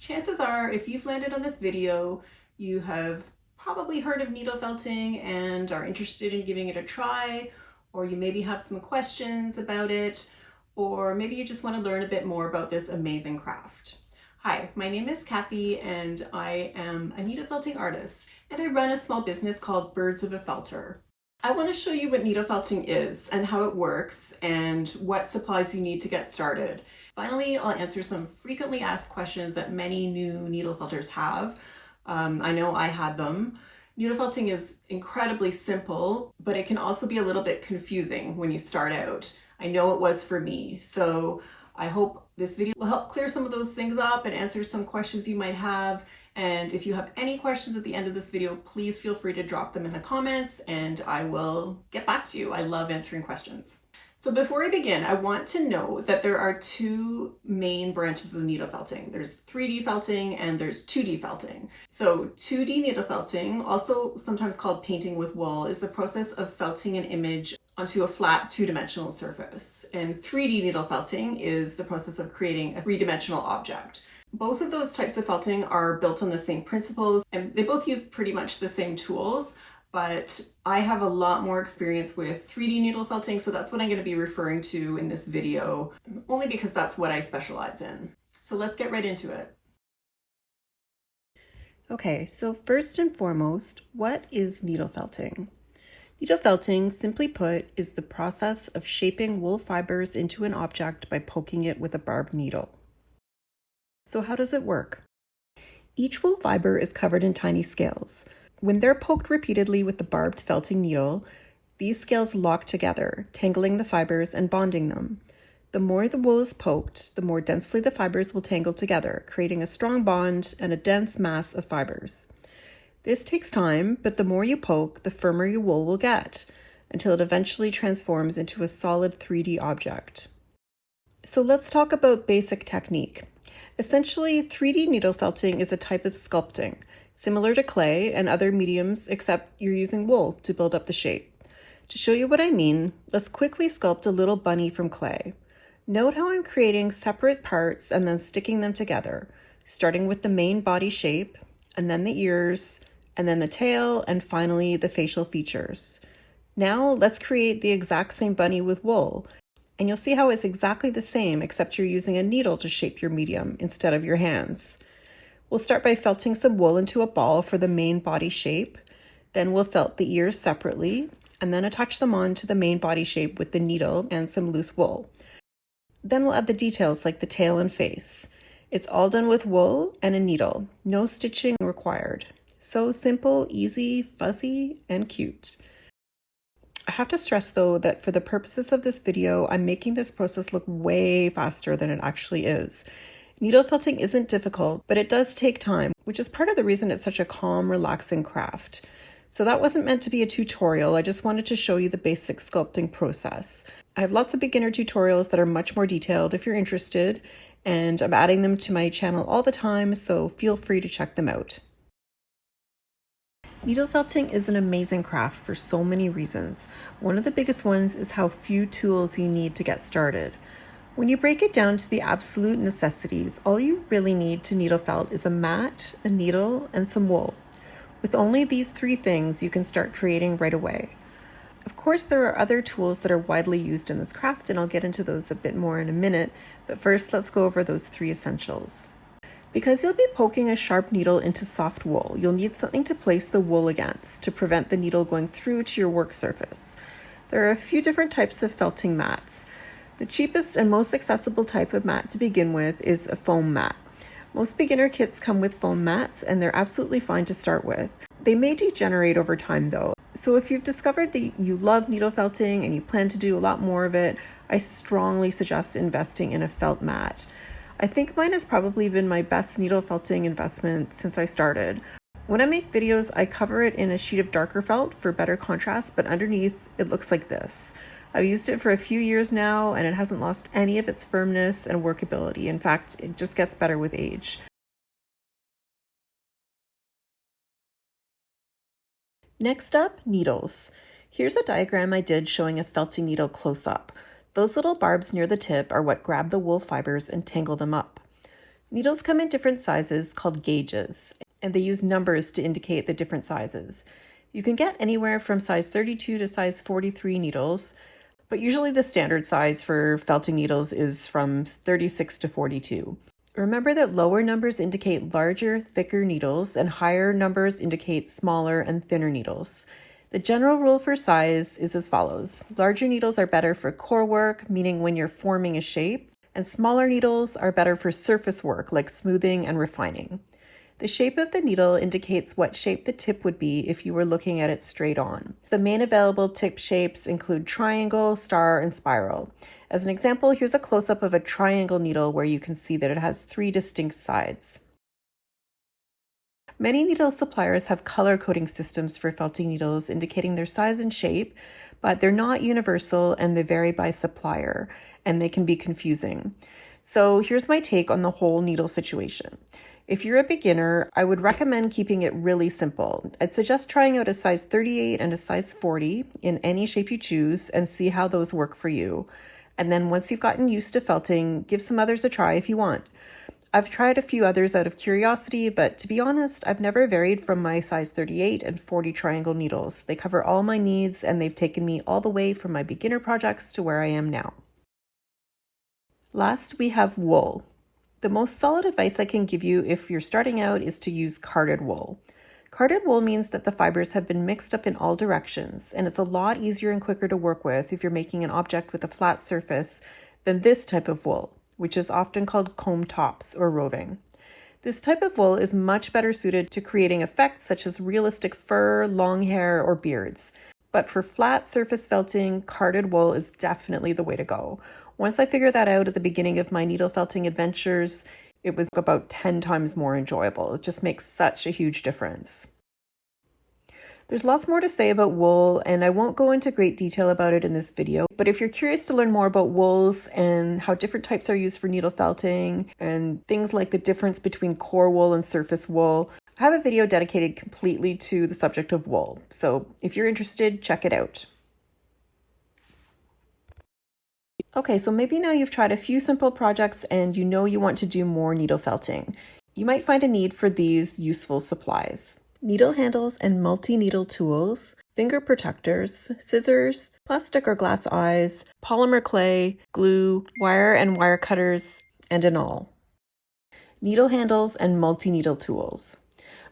Chances are, if you've landed on this video, you have probably heard of needle felting and are interested in giving it a try, or you maybe have some questions about it, or maybe you just want to learn a bit more about this amazing craft. Hi, my name is Kathy and I am a needle felting artist, and I run a small business called Birds of a Felter. I want to show you what needle felting is and how it works and what supplies you need to get started. Finally, I'll answer some frequently asked questions that many new needle felters have. I know I had them. Needle felting is incredibly simple, but it can also be a little bit confusing when you start out. I know it was for me, so I hope this video will help clear some of those things up and answer some questions you might have. And if you have any questions at the end of this video, please feel free to drop them in the comments and I will get back to you. I love answering questions. So before I begin, I want to know that there are two main branches of needle felting. There's 3D felting and there's 2D felting. So 2D needle felting, also sometimes called painting with wool, is the process of felting an image onto a flat two-dimensional surface. And 3D needle felting is the process of creating a three-dimensional object. Both of those types of felting are built on the same principles and they both use pretty much the same tools. But I have a lot more experience with 3D needle felting, so that's what I'm going to be referring to in this video, only because that's what I specialize in. So let's get right into it. Okay, so first and foremost, what is needle felting? Needle felting, simply put, is the process of shaping wool fibers into an object by poking it with a barbed needle. So how does it work? Each wool fiber is covered in tiny scales. When they're poked repeatedly with the barbed felting needle, these scales lock together, tangling the fibers and bonding them. The more the wool is poked, the more densely the fibers will tangle together, creating a strong bond and a dense mass of fibers. This takes time, but the more you poke, the firmer your wool will get, until it eventually transforms into a solid 3D object. So let's talk about basic technique. Essentially, 3D needle felting is a type of sculpting, similar to clay and other mediums, except you're using wool to build up the shape. To show you what I mean, let's quickly sculpt a little bunny from clay. Note how I'm creating separate parts and then sticking them together, starting with the main body shape, and then the ears, and then the tail, and finally the facial features. Now let's create the exact same bunny with wool, and you'll see how it's exactly the same, except you're using a needle to shape your medium instead of your hands. We'll start by felting some wool into a ball for the main body shape. Then we'll felt the ears separately and then attach them on to the main body shape with the needle and some loose wool. Then we'll add the details like the tail and face. It's all done with wool and a needle. No stitching required. So simple, easy, fuzzy, and cute. I have to stress though that for the purposes of this video, I'm making this process look way faster than it actually is. Needle felting isn't difficult, but it does take time, which is part of the reason it's such a calm, relaxing craft. So that wasn't meant to be a tutorial. I just wanted to show you the basic sculpting process. I have lots of beginner tutorials that are much more detailed if you're interested, and I'm adding them to my channel all the time, so feel free to check them out. Needle felting is an amazing craft for so many reasons. One of the biggest ones is how few tools you need to get started. When you break it down to the absolute necessities, all you really need to needle felt is a mat, a needle, and some wool. With only these three things, you can start creating right away. Of course, there are other tools that are widely used in this craft, and I'll get into those a bit more in a minute, but first let's go over those three essentials. Because you'll be poking a sharp needle into soft wool, you'll need something to place the wool against to prevent the needle going through to your work surface. There are a few different types of felting mats. The cheapest and most accessible type of mat to begin with is a foam mat. Most beginner kits come with foam mats and they're absolutely fine to start with. They may degenerate over time though. So if you've discovered that you love needle felting and you plan to do a lot more of it, I strongly suggest investing in a felt mat. I think mine has probably been my best needle felting investment since I started. When I make videos, I cover it in a sheet of darker felt for better contrast, but underneath it looks like this. I've used it for a few years now and it hasn't lost any of its firmness and workability. In fact, it just gets better with age. Next up, needles. Here's a diagram I did showing a felting needle close up. Those little barbs near the tip are what grab the wool fibers and tangle them up. Needles come in different sizes called gauges, and they use numbers to indicate the different sizes. You can get anywhere from size 32 to size 43 needles, but usually the standard size for felting needles is from 36 to 42. Remember that lower numbers indicate larger, thicker needles, and higher numbers indicate smaller and thinner needles. The general rule for size is as follows. Larger needles are better for core work, meaning when you're forming a shape, and smaller needles are better for surface work, like smoothing and refining. The shape of the needle indicates what shape the tip would be if you were looking at it straight on. The main available tip shapes include triangle, star, and spiral. As an example, here's a close-up of a triangle needle where you can see that it has 3 distinct sides. Many needle suppliers have color coding systems for felting needles indicating their size and shape, but they're not universal and they vary by supplier, and they can be confusing. So here's my take on the whole needle situation. If you're a beginner, I would recommend keeping it really simple. I'd suggest trying out a size 38 and a size 40 in any shape you choose and see how those work for you. And then once you've gotten used to felting, give some others a try if you want. I've tried a few others out of curiosity, but to be honest, I've never varied from my size 38 and 40 triangle needles. They cover all my needs and they've taken me all the way from my beginner projects to where I am now. Last, we have wool. The most solid advice I can give you if you're starting out is to use carded wool. Carded wool means that the fibers have been mixed up in all directions, and it's a lot easier and quicker to work with if you're making an object with a flat surface than this type of wool, which is often called comb tops or roving. This type of wool is much better suited to creating effects such as realistic fur, long hair, or beards. But for flat surface felting, carded wool is definitely the way to go. Once I figured that out at the beginning of my needle felting adventures, it was about 10 times more enjoyable. It just makes such a huge difference. There's lots more to say about wool, and I won't go into great detail about it in this video, but if you're curious to learn more about wools and how different types are used for needle felting and things like the difference between core wool and surface wool, I have a video dedicated completely to the subject of wool. So if you're interested, check it out. Okay, so maybe now you've tried a few simple projects and you know you want to do more needle felting. You might find a need for these useful supplies: needle handles and multi-needle tools, finger protectors, scissors, plastic or glass eyes, polymer clay, glue, wire and wire cutters, and an awl. Needle handles and multi-needle tools.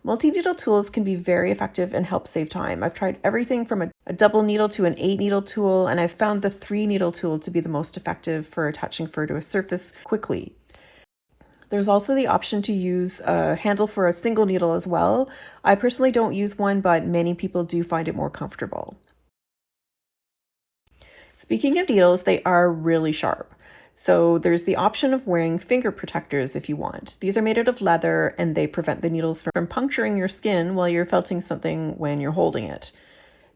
Multi-needle tools can be very effective and help save time. I've tried everything from a double needle to an 8-needle tool, and I've found the 3-needle tool to be the most effective for attaching fur to a surface quickly. There's also the option to use a handle for a single needle as well. I personally don't use one, but many people do find it more comfortable. Speaking of needles, they are really sharp. So there's the option of wearing finger protectors if you want. These are made out of leather and they prevent the needles from puncturing your skin while you're felting something when you're holding it.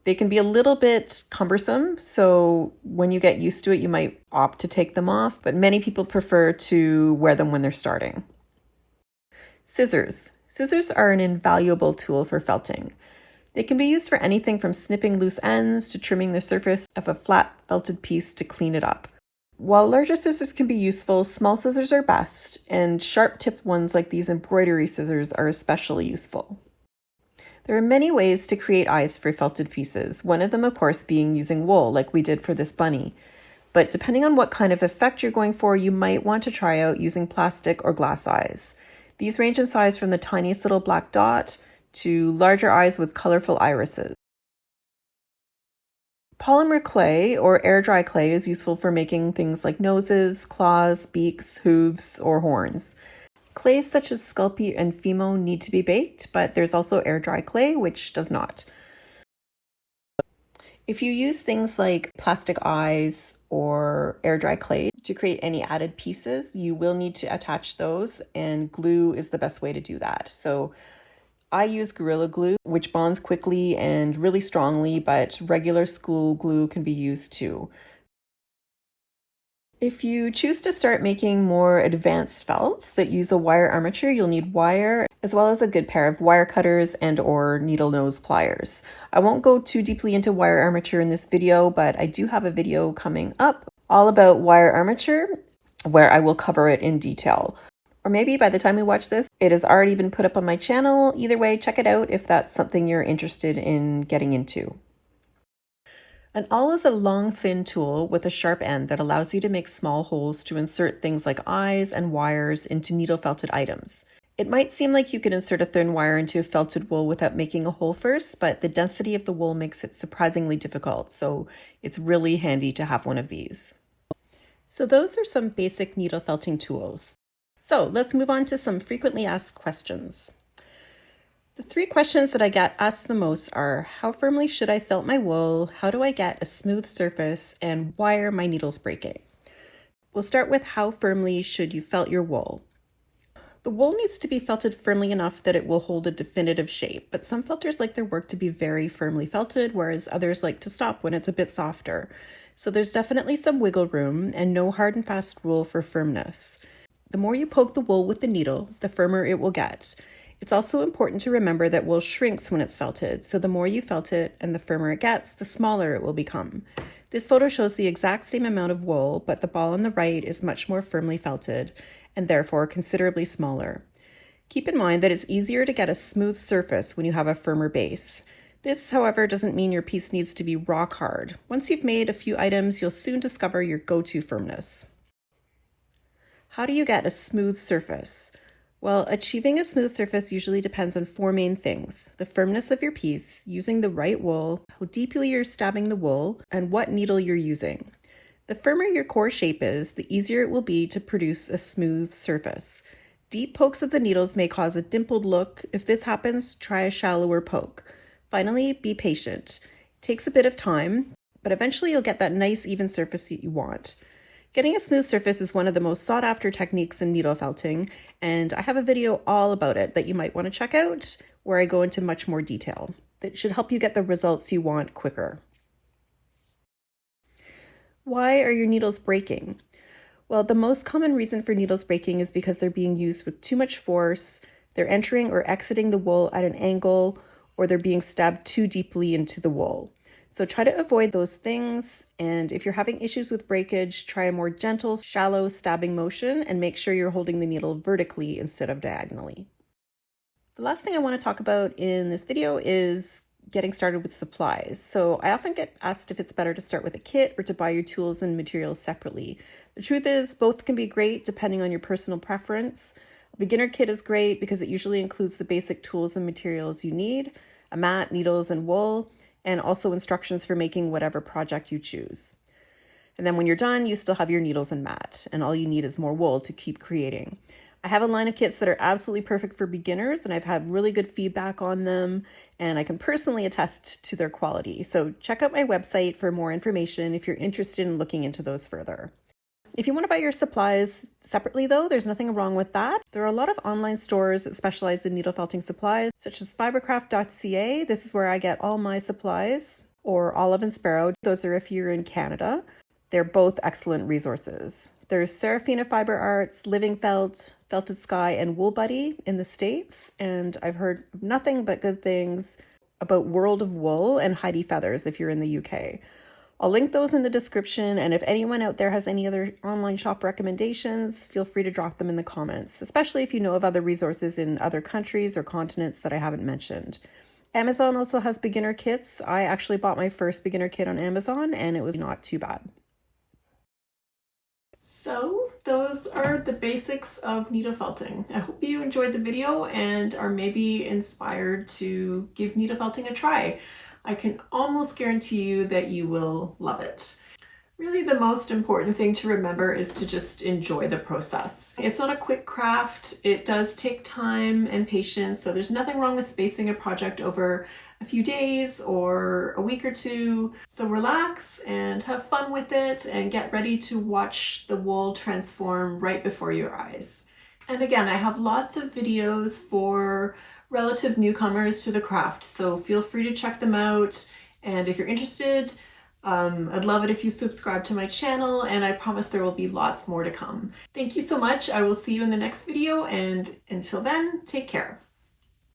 They can be a little bit cumbersome, so when you get used to it, you might opt to take them off, but many people prefer to wear them when they're starting. Scissors. Scissors are an invaluable tool for felting. They can be used for anything from snipping loose ends to trimming the surface of a flat felted piece to clean it up. While larger scissors can be useful, small scissors are best, and sharp-tipped ones like these embroidery scissors are especially useful. There are many ways to create eyes for felted pieces, one of them of course being using wool like we did for this bunny. But depending on what kind of effect you're going for, you might want to try out using plastic or glass eyes. These range in size from the tiniest little black dot to larger eyes with colorful irises. Polymer clay or air dry clay is useful for making things like noses, claws, beaks, hooves, or horns. Clays such as Sculpey and Fimo need to be baked, but there's also air dry clay which does not. If you use things like plastic eyes or air dry clay to create any added pieces, you will need to attach those, and glue is the best way to do that. So I use Gorilla Glue, which bonds quickly and really strongly, but regular school glue can be used too. If you choose to start making more advanced felts that use a wire armature, you'll need wire, as well as a good pair of wire cutters and or needle nose pliers. I won't go too deeply into wire armature in this video, but I do have a video coming up all about wire armature where I will cover it in detail. Or maybe by the time we watch this, it has already been put up on my channel. Either way, check it out if that's something you're interested in getting into. An awl is a long, thin tool with a sharp end that allows you to make small holes to insert things like eyes and wires into needle felted items. It might seem like you could insert a thin wire into a felted wool without making a hole first, but the density of the wool makes it surprisingly difficult, so it's really handy to have one of these. So those are some basic needle felting tools. So let's move on to some frequently asked questions. The 3 questions that I get asked the most are, how firmly should I felt my wool? How do I get a smooth surface? And why are my needles breaking? We'll start with how firmly should you felt your wool? The wool needs to be felted firmly enough that it will hold a definitive shape, but some felters like their work to be very firmly felted, whereas others like to stop when it's a bit softer. So there's definitely some wiggle room and no hard and fast rule for firmness. The more you poke the wool with the needle, the firmer it will get. It's also important to remember that wool shrinks when it's felted, so the more you felt it and the firmer it gets, the smaller it will become. This photo shows the exact same amount of wool, but the ball on the right is much more firmly felted and therefore considerably smaller. Keep in mind that it's easier to get a smooth surface when you have a firmer base. This, however, doesn't mean your piece needs to be rock hard. Once you've made a few items, you'll soon discover your go-to firmness. How do you get a smooth surface? Well, achieving a smooth surface usually depends on 4 main things: the firmness of your piece, using the right wool, how deeply you're stabbing the wool, and what needle you're using. The firmer your core shape is, the easier it will be to produce a smooth surface. Deep pokes of the needles may cause a dimpled look. If this happens, try a shallower poke. Finally, be patient. It takes a bit of time, but eventually you'll get that nice even surface that you want. Getting a smooth surface is one of the most sought after techniques in needle felting, and I have a video all about it that you might want to check out, where I go into much more detail. That should help you get the results you want quicker. Why are your needles breaking? Well, the most common reason for needles breaking is because they're being used with too much force, they're entering or exiting the wool at an angle, or they're being stabbed too deeply into the wool. So try to avoid those things, and if you're having issues with breakage, try a more gentle, shallow stabbing motion and make sure you're holding the needle vertically instead of diagonally. The last thing I want to talk about in this video is getting started with supplies. So I often get asked if it's better to start with a kit or to buy your tools and materials separately. The truth is both can be great depending on your personal preference. A beginner kit is great because it usually includes the basic tools and materials you need, a mat, needles, and wool, and also instructions for making whatever project you choose. And then when you're done, you still have your needles and mat, and all you need is more wool to keep creating. I have a line of kits that are absolutely perfect for beginners, and I've had really good feedback on them, and I can personally attest to their quality. So check out my website for more information if you're interested in looking into those further. If you want to buy your supplies separately though, there's nothing wrong with that. There are a lot of online stores that specialize in needle felting supplies, such as fibercraft.ca. This is where I get all my supplies, or Olive and Sparrow. Those are if you're in Canada. They're both excellent resources. There's Serafina Fiber Arts, Living Felt, Felted Sky, and Wool Buddy in the States. And I've heard nothing but good things about World of Wool and Heidi Feathers if you're in the UK. I'll link those in the description, and if anyone out there has any other online shop recommendations, feel free to drop them in the comments, especially if you know of other resources in other countries or continents that I haven't mentioned. Amazon also has beginner kits. I actually bought my first beginner kit on Amazon, and it was not too bad. So those are the basics of needle felting. I hope you enjoyed the video and are maybe inspired to give needle felting a try. I can almost guarantee you that you will love it. Really, the most important thing to remember is to just enjoy the process. It's not a quick craft. It does take time and patience, so there's nothing wrong with spacing a project over a few days or a week or two. So relax and have fun with it and get ready to watch the wool transform right before your eyes. And again, I have lots of videos for relative newcomers to the craft, so feel free to check them out. And if you're interested, I'd love it if you subscribe to my channel, and I promise there will be lots more to come. Thank you so much. I will see you in the next video, and until then, take care.